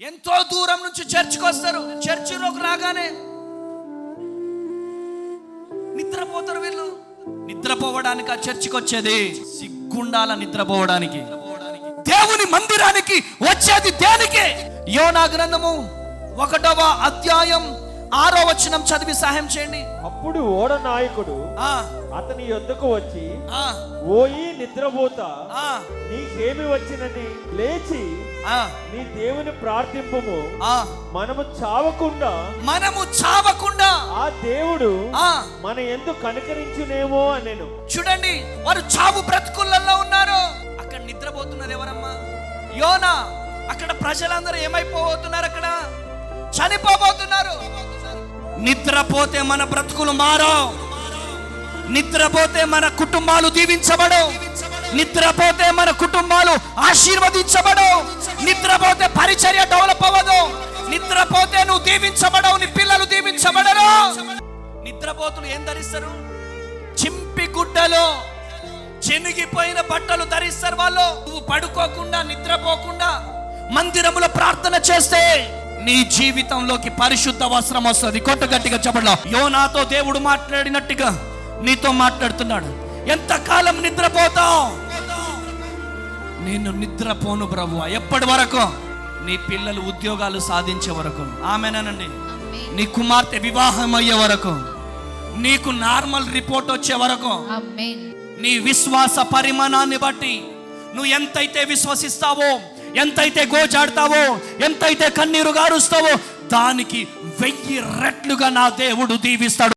ఎంతో దూరం నుంచి చర్చికి వస్తారు. చర్చిలోకి రాగానే నిద్రపోతారు. వీళ్ళు నిద్రపోవడానికి ఆ చర్చికి వచ్చేది సిగ్గుండాల. నిద్రపోవడానికి దేవుని మందిరానికి వచ్చేది దేనికి? యోనా గ్రంథము 1వ అధ్యాయం 6వ వచనం చదివి సహాయం చేయండి. అప్పుడు ఓడ నాయకుడు అతని యొద్దకు వచ్చి, ఓయి నిద్రపోత, నీకేమి వచ్చినది? లేచి నీ దేవుని ప్రార్థింపుము, మనము చావకుండా ఆ దేవుడు మన యందు కనికరించునేమో అనెను. చూడండి, వారు చావు బ్రతుకులలో ఉన్నారు. అక్కడ నిద్రపోతున్నారు ఎవరమ్మా? యోనా. అక్కడ ప్రజలందరూ ఏమైపోతున్నారు? అక్కడ చనిపోబోతున్నారు. నిద్రపోతే మన బ్రతుకులు మారవు. నిద్రపోతే మన కుటుంబాలు దీవించబడవు. నిద్రపోతే మన కుటుంబాలు ఆశీర్వదించబడవు. నిద్రపోతే పరిచర్య డెవలప్ అవ్వదు. నిద్రపోతే నువ్వు దీవించబడవు, నీ పిల్లలు దీవించబడరు. నిద్రపోతులు ఏం ధరిస్తారు? చింపి గుడ్డలు, చెనిగిపోయిన బట్టలు ధరిస్తారు వాళ్ళు. నువ్వు పడుకోకుండా, నిద్రపోకుండా మందిరములో ప్రార్థన చేస్తే నీ జీవితంలోకి పరిశుద్ధ వస్త్రం వస్తుంది. కొట్ట గట్టిగా చెప్పండి. యోనాతో దేవుడు మాట్లాడినట్టుగా నీతో మాట్లాడుతున్నాడు. ఎంతకాలం నిద్రపోతావు? నేను నిద్రపోను ప్రభువా. ఎప్పటి వరకు? నీ పిల్లలు ఉద్యోగాలు సాధించే వరకు. ఆమెనండి. నీ కుమార్తె వివాహం అయ్యే వరకు, నీకు నార్మల్ రిపోర్ట్ వచ్చే వరకు. నీ విశ్వాస పరిమాణాన్ని బట్టి నువ్వు ఎంతైతే విశ్వసిస్తావో, ఎంతైతే గోజాడతావో, ఎంతైతే కన్నీరు గారుస్తావో, దానికి 1000 రెట్లుగా నా దేవుడు దీవిస్తాడు.